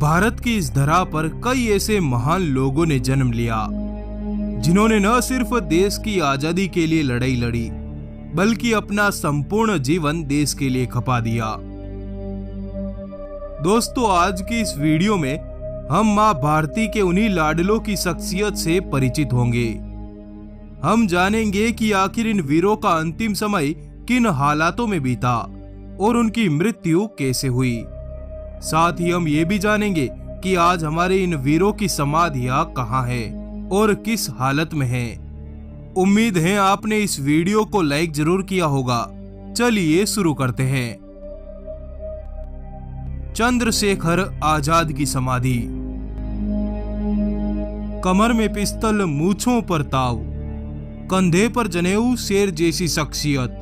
भारत की इस धरा पर कई ऐसे महान लोगों ने जन्म लिया जिन्होंने न सिर्फ देश की आजादी के लिए लड़ाई लड़ी बल्कि अपना संपूर्ण जीवन देश के लिए खपा दिया। दोस्तों, आज की इस वीडियो में हम मां भारती के उन्हीं लाडलों की शख्सियत से परिचित होंगे। हम जानेंगे कि आखिर इन वीरों का अंतिम समय किन हालातों में बीता और उनकी मृत्यु कैसे हुई। साथ ही हम ये भी जानेंगे कि आज हमारे इन वीरों की समाधियां कहां है और किस हालत में है। उम्मीद है आपने इस वीडियो को लाइक जरूर किया होगा। चलिए शुरू करते हैं। चंद्रशेखर आजाद की समाधि। कमर में पिस्तल, मूंछों पर ताव, कंधे पर जनेऊ, शेर जैसी शख्सियत।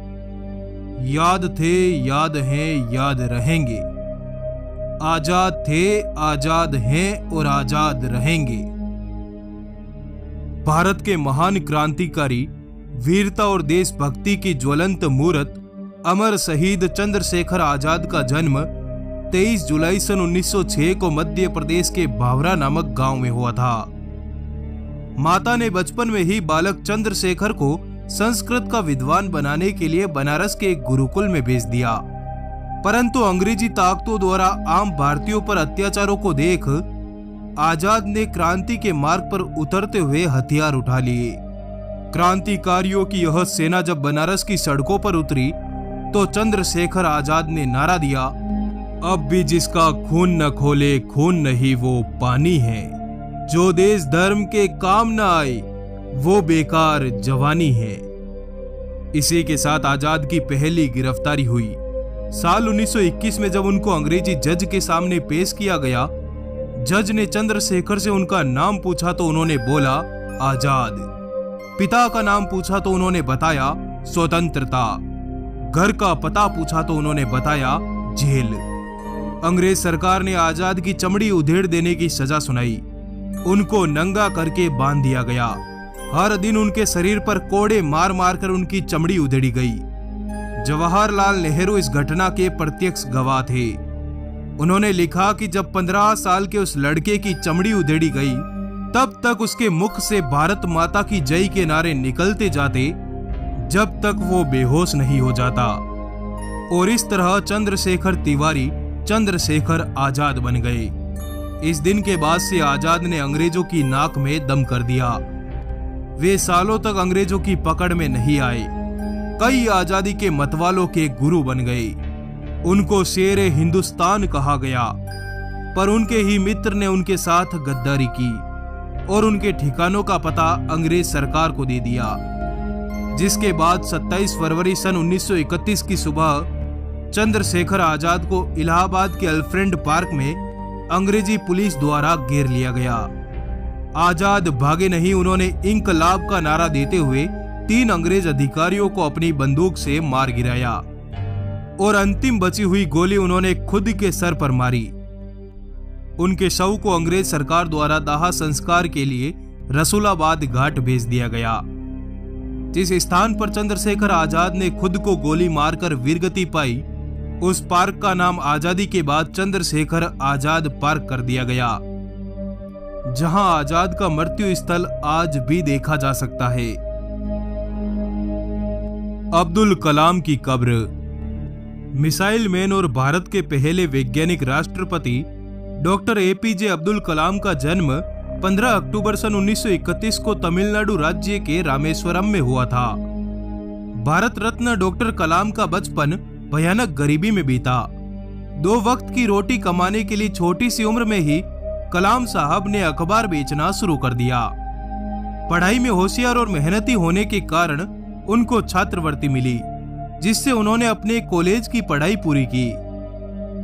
याद थे, याद हैं, याद रहेंगे। आजाद थे, आजाद हैं और आजाद रहेंगे। भारत के महान क्रांतिकारी, वीरता और देशभक्ति की ज्वलंत मूर्त अमर शहीद चंद्रशेखर आजाद का जन्म 23 जुलाई सन 1906 को मध्य प्रदेश के भावरा नामक गांव में हुआ था। माता ने बचपन में ही बालक चंद्रशेखर को संस्कृत का विद्वान बनाने के लिए बनारस के एक गुरुकुल में भेज दिया, परंतु अंग्रेजी ताकतों द्वारा आम भारतीयों पर अत्याचारों को देख आजाद ने क्रांति के मार्ग पर उतरते हुए हथियार उठा लिए। क्रांतिकारियों की यह सेना जब बनारस की सड़कों पर उतरी तो चंद्रशेखर आजाद ने नारा दिया, अब भी जिसका खून न खोले खून नहीं वो पानी है, जो देश धर्म के काम न आए वो बेकार जवानी है। इसी के साथ आजाद की पहली गिरफ्तारी हुई। साल 1921 में जब उनको अंग्रेजी जज के सामने पेश किया गया, जज ने चंद्रशेखर से उनका नाम पूछा तो उन्होंने बोला आजाद। पिता का नाम पूछा तो उन्होंने बताया स्वतंत्रता। घर का पता पूछा तो उन्होंने बताया जेल। अंग्रेज सरकार ने आजाद की चमड़ी उधेड़ देने की सजा सुनाई। उनको नंगा करके बांध दिया गया। हर दिन उनके शरीर पर कोड़े मार मार कर उनकी चमड़ी उधेड़ी गई। जवाहरलाल नेहरू इस घटना के प्रत्यक्ष गवाह थे। उन्होंने लिखा कि जब 15 साल के उस लड़के की चमड़ी उधेड़ी गई तब तक उसके मुख से भारत माता की जय के नारे निकलते जाते जब तक वो बेहोश नहीं हो जाता। और इस तरह चंद्रशेखर तिवारी चंद्रशेखर आजाद बन गए। इस दिन के बाद से आजाद ने अंग्रेजों की नाक में दम कर दिया। वे सालों तक अंग्रेजों की पकड़ में नहीं आए। कई आजादी के मतवालों के गुरु बन गए। उनको शेर हिंदुस्तान कहा गया, पर उनके ही मित्र ने उनके साथ गद्दारी की और उनके ठिकानों का पता अंग्रेज सरकार को दे दिया। जिसके बाद 27 फरवरी सन 1931 की सुबह चंद्रशेखर आजाद को इलाहाबाद के अल्फ्रेड पार्क में अंग्रेजी पुलिस द्वारा घेर लिया गया। आजाद भागे नहीं। उन्होंने इंकलाब का नारा देते हुए 3 अंग्रेज अधिकारियों को अपनी बंदूक से मार गिराया और अंतिम बची हुई गोली उन्होंने खुद के सर पर मारी। उनके शव को अंग्रेज सरकार द्वारा दाह संस्कार के लिए रसूलाबाद घाट भेज दिया गया। जिस स्थान पर चंद्रशेखर आजाद ने खुद को गोली मारकर वीरगति पाई, उस पार्क का नाम आजादी के बाद चंद्रशेखर आजाद पार्क कर दिया गया, जहां आजाद का मृत्यु स्थल आज भी देखा जा सकता है। अब्दुल कलाम की कब्र। मिसाइल मैन और भारत के पहले वैज्ञानिक राष्ट्रपति डॉक्टर एपीजे अब्दुल कलाम का जन्म 15 अक्टूबर सन 1931 को तमिलनाडु राज्य के रामेश्वरम में हुआ था। भारत रत्न डॉक्टर कलाम का बचपन भयानक गरीबी में बीता। 2 वक्त की रोटी कमाने के लिए छोटी सी उम्र में ही कलाम साहब ने अखबार बेचना शुरू कर दिया। पढ़ाई में होशियार और मेहनती होने के कारण उनको छात्रवृत्ति मिली, जिससे उन्होंने अपने कॉलेज की पढ़ाई पूरी की।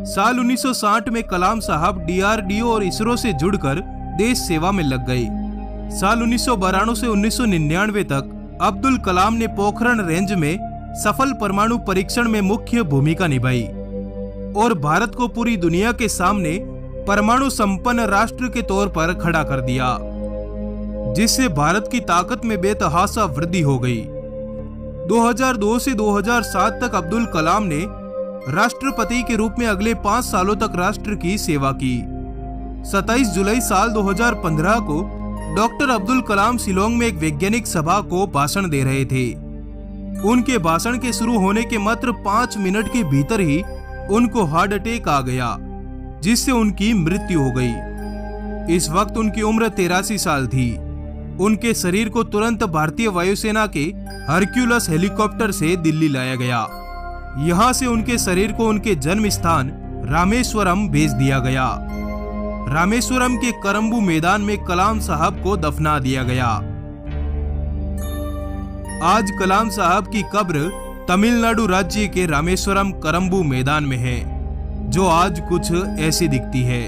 साल 1960 में कलाम साहब डीआरडीओ और इसरो से जुड़कर देश सेवा में लग गए। साल 1992 से 1999 तक अब्दुल कलाम ने पोखरण रेंज में सफल परमाणु परीक्षण में मुख्य भूमिका निभाई और भारत को पूरी दुनिया के सामने परमाणु संपन्न राष्ट्र के तौर पर खड़ा कर दिया, जिससे भारत की ताकत में बेतहाशा वृद्धि हो गई। 2002 से 2007 तक अब्दुल कलाम ने राष्ट्रपति के रूप में अगले 5 सालों तक राष्ट्र की सेवा की। 27 जुलाई साल 2015 को डॉक्टर अब्दुल कलाम शिलोंग में एक वैज्ञानिक सभा को भाषण दे रहे थे। उनके भाषण के शुरू होने के मात्र 5 मिनट के भीतर ही उनको हार्ट अटैक आ गया, जिससे उनकी मृत्यु हो गई। इस वक्त उनकी उम्र 83 साल थी। उनके शरीर को तुरंत भारतीय वायुसेना के हरक्यूलस हेलीकॉप्टर से दिल्ली लाया गया। यहाँ से उनके शरीर को उनके जन्म स्थान रामेश्वरम भेज दिया गया। रामेश्वरम के करंबू मैदान में कलाम साहब को दफना दिया गया। आज कलाम साहब की कब्र तमिलनाडु राज्य के रामेश्वरम करंबू मैदान में है, जो आज कुछ ऐसी दिखती है।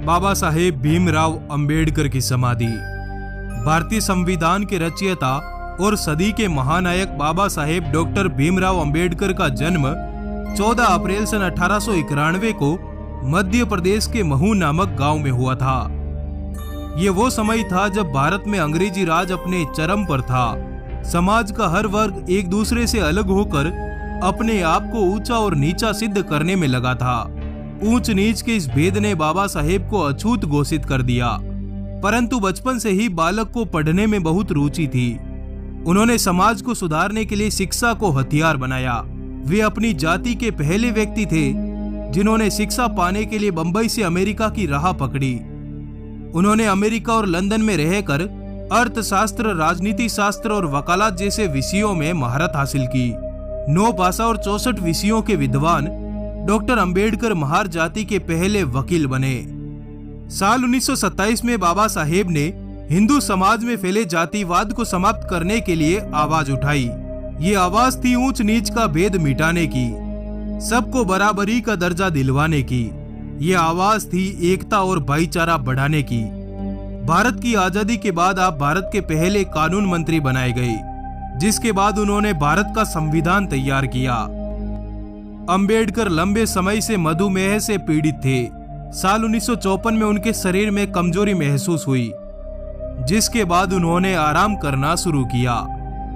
बाबा साहेब भीमराव अंबेडकर की समाधि। भारतीय संविधान के रचयिता और सदी के महानायक बाबा साहेब डॉक्टर भीमराव अंबेडकर का जन्म 14 अप्रैल सन 1891 को मध्य प्रदेश के महू नामक गांव में हुआ था। ये वो समय था जब भारत में अंग्रेजी राज अपने चरम पर था। समाज का हर वर्ग एक दूसरे से अलग होकर अपने आप को ऊंचा और नीचा सिद्ध करने में लगा था। ऊंच नीच के इस भेद ने बाबा साहेब को अछूत घोषित कर दिया, परंतु बचपन से ही बालक को पढ़ने में बहुत रुचि थी। उन्होंने समाज को सुधारने के लिए शिक्षा को हथियार बनाया। वे अपनी जाति के पहले व्यक्ति थे जिन्होंने शिक्षा पाने के लिए बंबई से अमेरिका की राह पकड़ी। उन्होंने अमेरिका और लंदन में रहकर अर्थशास्त्र, राजनीति शास्त्र और वकालत जैसे विषयों में महारत हासिल की। 9 भाषा और 64 विषयों के विद्वान डॉक्टर अंबेडकर महार जाति के पहले वकील बने। साल 1927 में बाबा साहेब ने हिंदू समाज में फैले जातिवाद को समाप्त करने के लिए आवाज उठाई। ये आवाज थी ऊंच नीच का भेद मिटाने की, सबको बराबरी का दर्जा दिलवाने की। ये आवाज थी एकता और भाईचारा बढ़ाने की। भारत की आजादी के बाद आप भारत के पहले कानून मंत्री बनाए गए, जिसके बाद उन्होंने भारत का संविधान तैयार किया। अंबेडकर लंबे समय से मधुमेह से पीड़ित थे। साल 1954 में उनके शरीर में कमजोरी महसूस हुई, जिसके बाद उन्होंने आराम करना शुरू किया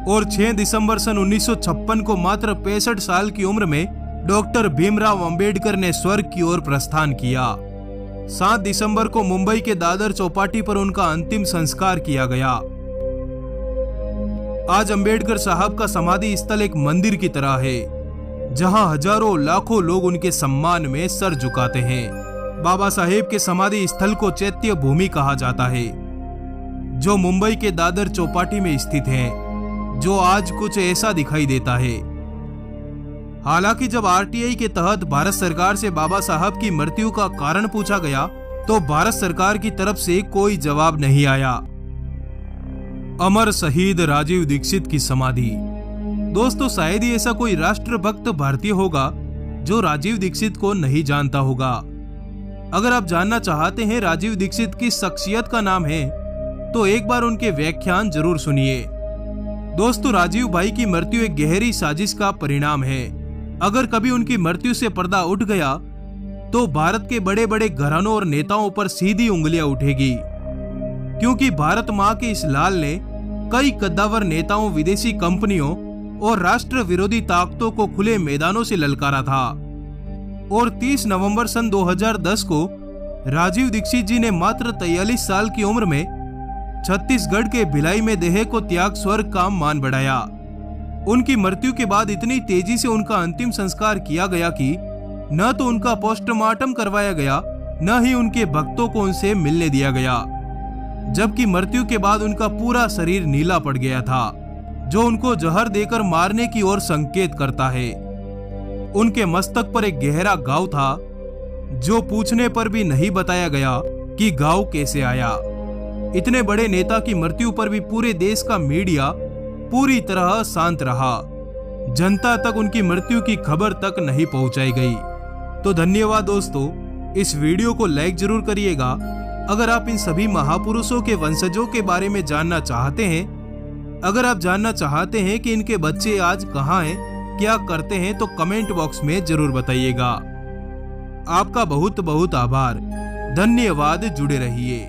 और 6 दिसंबर सन 1956 को मात्र 65 साल की उम्र में डॉक्टर भीमराव अंबेडकर ने स्वर्ग की ओर प्रस्थान किया। 7 दिसंबर को मुंबई के दादर चौपाटी पर उनका अंतिम संस्कार किया गया। आज अंबेडकर साहब का समाधि स्थल एक मंदिर की तरह है, जहां हजारों लाखों लोग उनके सम्मान में सर झुकाते हैं। बाबा साहेब के समाधि स्थल को चैत्य भूमि कहा जाता है, जो मुंबई के दादर चौपाटी में स्थित है, जो आज कुछ ऐसा दिखाई देता है। हालांकि जब आरटीआई के तहत भारत सरकार से बाबा साहब की मृत्यु का कारण पूछा गया, तो भारत सरकार की तरफ से कोई जवाब नहीं आया। अमर शहीद राजीव दीक्षित की समाधि। दोस्तों, शायद ही ऐसा कोई राष्ट्रभक्त भारतीय होगा जो राजीव दीक्षित को नहीं जानता होगा। अगर आप जानना चाहते हैं राजीव दीक्षित किस शख्सियत का नाम है, तो एक बार उनके व्याख्यान जरूर सुनिए। दोस्तों, राजीव भाई की मृत्यु एक गहरी साजिश का परिणाम है। अगर कभी उनकी मृत्यु से पर्दा उठ गया, तो भारत के बड़े बड़े घरानों और नेताओं पर सीधी उंगलियां उठेगी, क्योंकि भारत मां के इस लाल ने कई कद्दावर नेताओं, विदेशी कंपनियों और राष्ट्र विरोधी ताकतों को खुले मैदानों से ललकारा था। और 30 नवंबर सन 2010 को राजीव दीक्षित जी ने मात्र 43 साल की उम्र में छत्तीसगढ़ के भिलाई में देह को त्याग स्वर्ग का मान बढ़ाया। उनकी मृत्यु के बाद इतनी तेजी से उनका अंतिम संस्कार किया गया कि न तो उनका पोस्टमार्टम करवाया गया, न ही उनके भक्तों को उनसे मिलने दिया गया। जबकि मृत्यु के बाद उनका पूरा शरीर नीला पड़ गया था, जो उनको जहर देकर मारने की ओर संकेत करता है। उनके मस्तक पर एक गहरा घाव था, जो पूछने पर भी नहीं बताया गया कि घाव कैसे आया। इतने बड़े नेता की मृत्यु पर भी पूरे देश का मीडिया पूरी तरह शांत रहा। जनता तक उनकी मृत्यु की खबर तक नहीं पहुंचाई गई। तो धन्यवाद दोस्तों, इस वीडियो को लाइक जरूर करिएगा। अगर आप इन सभी महापुरुषों के वंशजों के बारे में जानना चाहते हैं, अगर आप जानना चाहते हैं कि इनके बच्चे आज कहाँ हैं, क्या करते हैं, तो कमेंट बॉक्स में जरूर बताइएगा। आपका बहुत बहुत आभार। धन्यवाद। जुड़े रहिए।